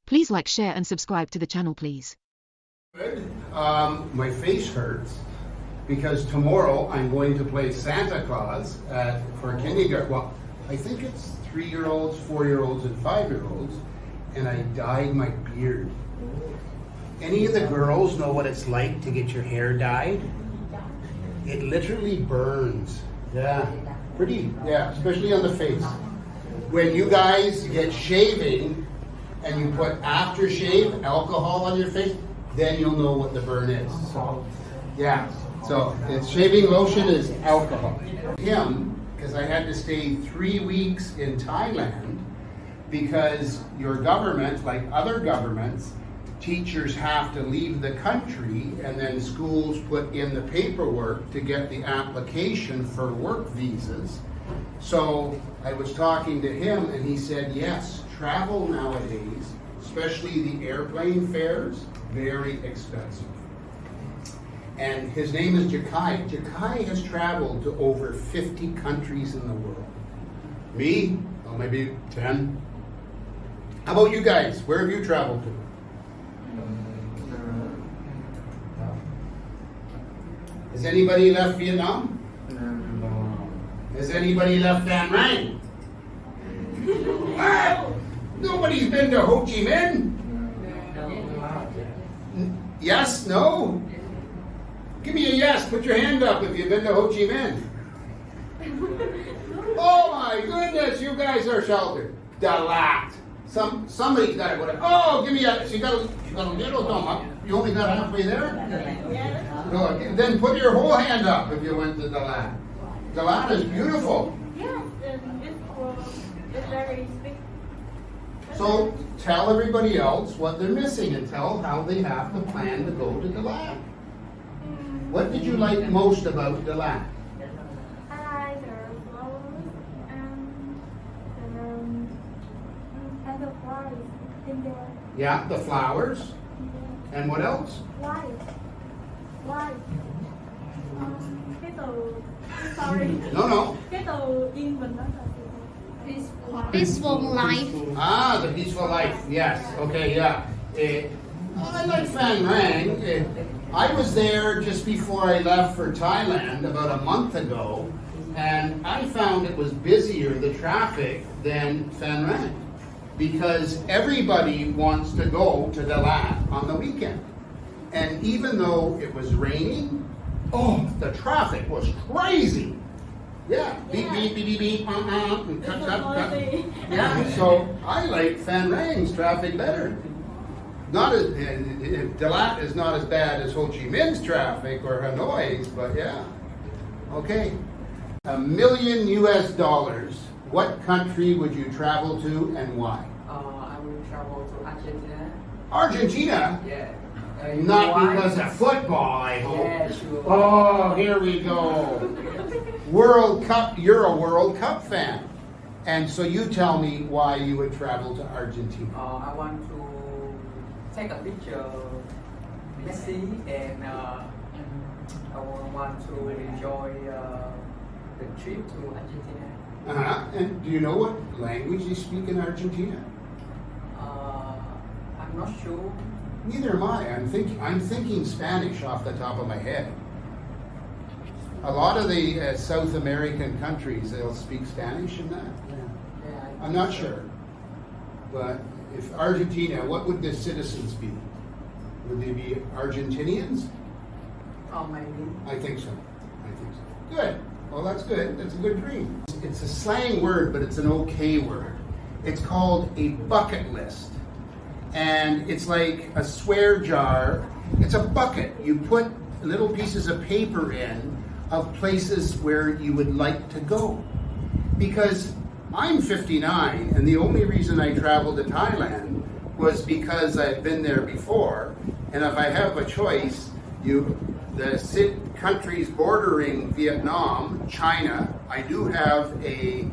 Please like, share and subscribe to the channel, please. Good. My face hurts because tomorrow I'm going to play Santa Claus for kindergarten. Well, I think it's 3-year-olds, 4-year-olds, and 5-year-olds, and I dyed my beard. Any of the girls know what it's like to get your hair dyed? It literally burns. Yeah, pretty. Yeah, especially on the face. When you guys get shaving and you put aftershave alcohol on your face, then you'll know what the burn is. Yeah, so it's shaving lotion is alcohol. Him, because I had to stay 3 weeks in Thailand because your government, like other governments, teachers have to leave the country and then schools put in the paperwork to get the application for work visas. So I was talking to him and he said, yes, travel nowadays, especially the airplane fares, very expensive. And his name is Jakai. Jakai has traveled to over 50 countries in the world. Me? Oh, maybe 10. How about you guys? Where have you traveled to? Has anybody left Vietnam? Has anybody left Van Rang? What? Nobody's been to Ho Chi Minh? Yes? No? Give me a yes. Put your hand up if you've been to Ho Chi Minh. Oh my goodness, you guys are sheltered. Dalat. Somebody's got to go to. Oh, give me a. She got a little thumb up. You only got halfway there? No, then put your whole hand up if you went to Dalat. Dalat is beautiful. Yes, it's very big. So tell everybody else what they're missing and tell how they have to plan to go to Dalat. What did you like most about Dalat? I like the flowers and the flowers in there. Yeah, the flowers. And what else? Light. Cái từ sorry. No. Cái từ yên bình đó là Peaceful life. Ah, the peaceful life. Yes. Okay. Yeah. I like Phan Rang. I was there just before I left for Thailand about a month ago, and I found it was busier, the traffic, than Phan Rang, because everybody wants to go to Dalat on the weekend. And even though it was raining, oh, the traffic was crazy. Yeah, beep, beep, beep, beep, beep, and cut. Yeah, so I like Phan Rang's traffic better. Not as Dalat is not as bad as Ho Chi Minh's traffic or Hanoi's, but yeah. Okay, $1 million US. What country would you travel to and why? I will travel to Argentina. Argentina? Yeah. Not Why? because of football, I hope. Yeah, sure. Oh, here we go. World Cup, you're a World Cup fan. And so you tell me why you would travel to Argentina. I want to take a picture of Messi and I want to enjoy the trip to Argentina. And do you know what language they speak in Argentina? I'm not sure. Neither am I. I'm thinking Spanish off the top of my head. A lot of the South American countries, they'll speak Spanish in that. Yeah, I'm not sure. But if Argentina, what would the citizens be? Would they be Argentinians? Oh, maybe. I think so. Good. Well, that's good. That's a good dream. It's a slang word, but it's an okay word. It's called a bucket list. And it's like a swear jar. It's a bucket. You put little pieces of paper in of places where you would like to go. Because I'm 59, and the only reason I traveled to Thailand was because I've been there before. And if I have a choice, the countries bordering Vietnam, China, I do have a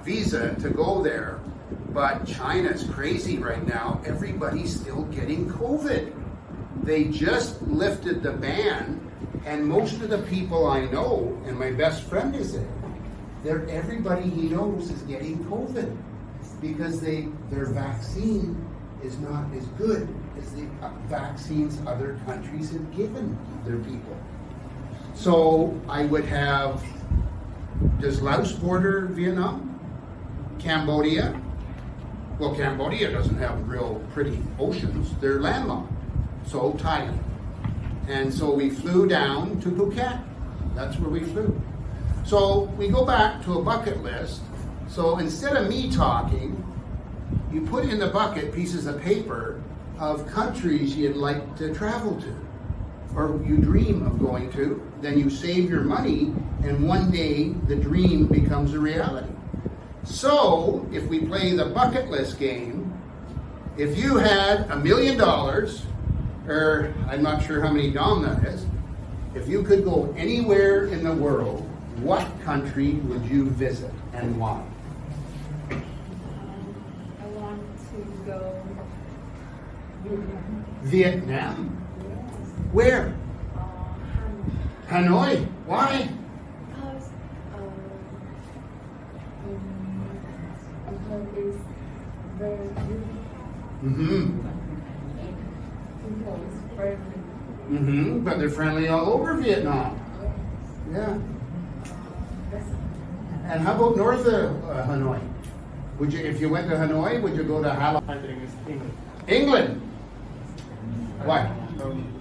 visa to go there. But China's crazy right now. Everybody's still getting COVID. They just lifted the ban, and most of the people I know, and my best friend is there, everybody he knows is getting COVID because their vaccine is not as good as the vaccines other countries have given their people. So I would have, does Laos border Vietnam? Cambodia? Well, Cambodia doesn't have real pretty oceans. They're landlocked. So Thailand. And so we flew down to Phuket. That's where we flew. So we go back to a bucket list. So instead of me talking, you put in the bucket pieces of paper of countries you'd like to travel to, or you dream of going to. Then you save your money, and one day the dream becomes a reality. So if we play the bucket list game, if you had $1 million, or I'm not sure how many dong that is, if you could go anywhere in the world, what country would you visit and why? I want to go Vietnam? Where? Hanoi. Why? because it's very beautiful Mm-hmm. and people is very friendly. Mm-hmm. But they're friendly all over Vietnam. Yeah. And how about north of Hanoi? Would you, if you went to Hanoi, would you go to Halong? I think it's England. England? Why?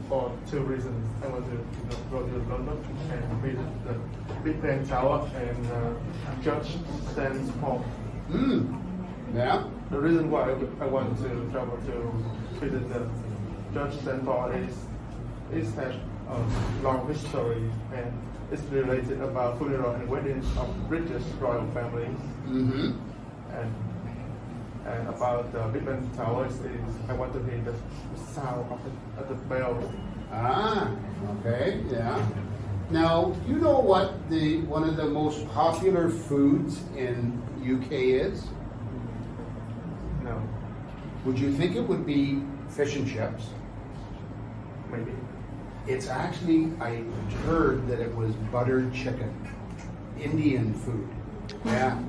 For two reasons. I want to go to London and visit the Big Ben Tower and Judge Stan's Hall. Yeah. The reason why I want to travel to visit the Judge Stan's Hall is it has a long history and it's related about funeral and weddings of British royal families. Mm-hmm. And about the Big Ben Tower is I want to hear the sound of the bell. Ah, okay, yeah. Now, you know what one of the most popular foods in UK is? No, Would you think it would be fish and chips? maybe. It's actually, I heard that it was buttered chicken, Indian food. Yeah,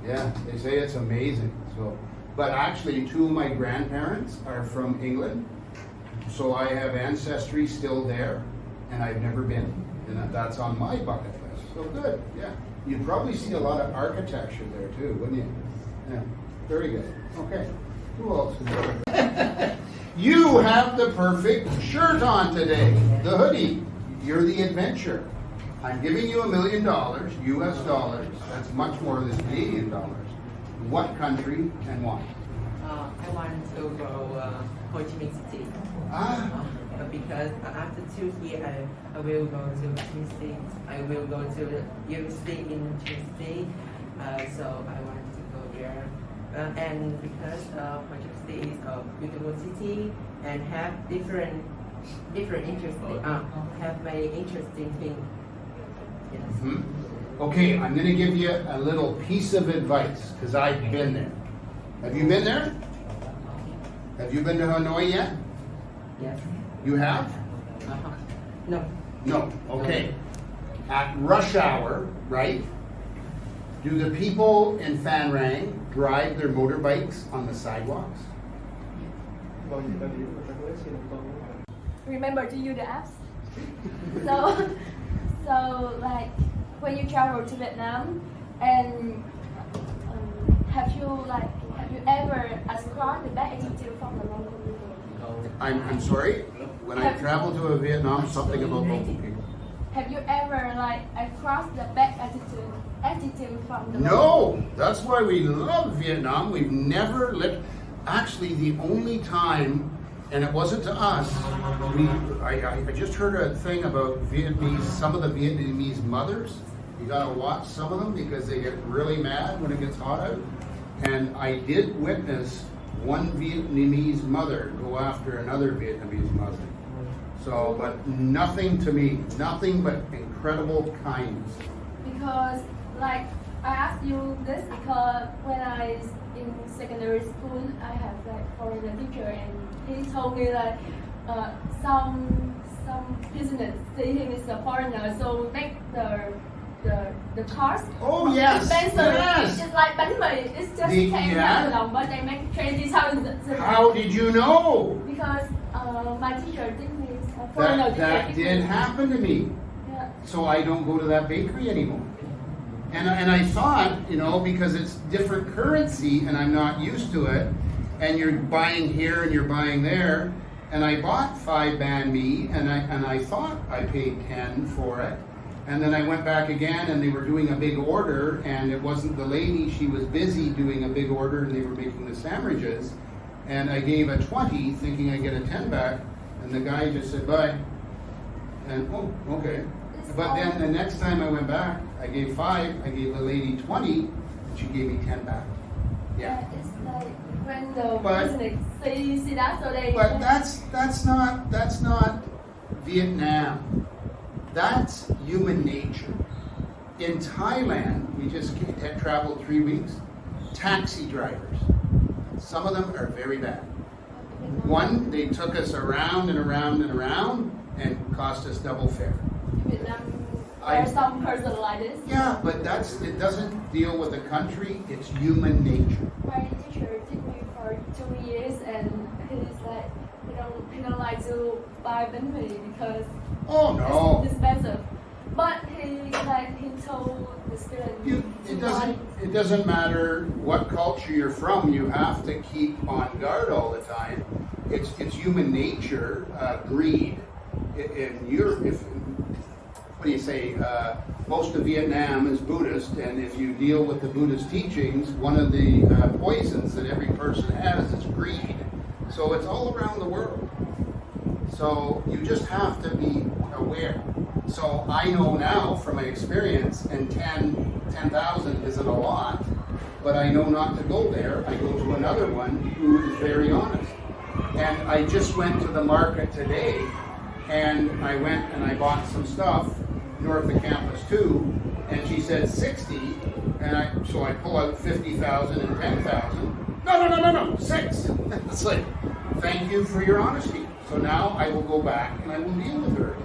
yeah, they say it's amazing. So, but actually, two of my grandparents are from England, so I have ancestry still there, and I've never been, and that's on my bucket list. So good, yeah. You'd probably see a lot of architecture there too, wouldn't you? Yeah, very good. Okay, who else is there? You have the perfect shirt on today, the hoodie. You're the adventure. I'm giving you $1 million, US dollars. That's much more than Canadian dollars. What country and why? I want to go Ho Chi Minh City. Ah, Because after 2 years, I will go to Ho Chi Minh City. I will go to the university in Ho Chi Minh City. So I want to go there. And because Ho Chi Minh City is a beautiful city and have different interesting, have many interesting things. Yes. mhm. Okay, I'm going to give you a little piece of advice because I've been there. Have you been there? Have you been to Hanoi yet? Yes. You have? Uh-huh. No. No. Okay. At rush hour, right? Do the people in Phan Rang drive their motorbikes on the sidewalks? Remember to use the apps. So like when you travel to Vietnam, and have you ever acquired the bad attitude from the local people? I'm sorry. When I travel to Vietnam, something about local people. Have you ever across the bad attitude from the No, that's why we love Vietnam. We've never lived. Actually, the only time, and it wasn't to us. I just heard a thing about Vietnamese. Some of the Vietnamese mothers. You gotta watch some of them because they get really mad when it gets hot out. And I did witness one Vietnamese mother go after another Vietnamese mother. So, but nothing to me, nothing but incredible kindness. Because I asked you this because when I was in secondary school, I have foreigner teacher, and he told me some business see him as a foreigner, so make the the cars. Oh, yes, Expensive. yes. It's like bánh mì. It's just The- 10,000 yeah. đồng, but they make 20,000. How did you know? Because my teacher did me. Foreigner That teacher did me. happen to me. Yeah. So I don't go to that bakery anymore. And I thought, you know, because it's different currency and I'm not used to it, and you're buying here and you're buying there, and I bought 5 banh mi and I thought I paid 10 for it. And then I went back again and they were doing a big order and it wasn't the lady, she was busy doing a big order and they were making the sandwiches. And I gave a 20 thinking I'd get a 10 back and the guy just said bye. And oh, okay. But then the next time I went back, I gave 5, I gave the lady 20 and she gave me 10 back. Yeah. It's like when the But- business see that, so they. But that's not Vietnam. That's human nature. In Thailand, we just had traveled 3 weeks. Taxi drivers, some of them are very bad. One, they took us around and around and around and cost us double fare. Vietnam, there are some person like this. Yeah, but it doesn't deal with the country. It's human nature. My teacher took me for 2 years, and he's like, he don't like to buy bánh mì because Oh no. it's expensive. But he told the student It doesn't matter what culture you're from. You have to keep on guard all the time. It's human nature, greed. In Europe, what do you say? Most of Vietnam is Buddhist, and if you deal with the Buddhist teachings, one of the poisons that every person has is greed. So it's all around the world. So you just have to be aware. So I know now from my experience, and 10,000 isn't a lot, but I know not to go there. I go to another one who is very honest. And I just went to the market today, and I went and I bought some stuff north of campus too, and she said 60, and so I pull out 50,000 and 10,000. No, 6. It's like, thank you for your honesty. So now I will go back and I will deal with her.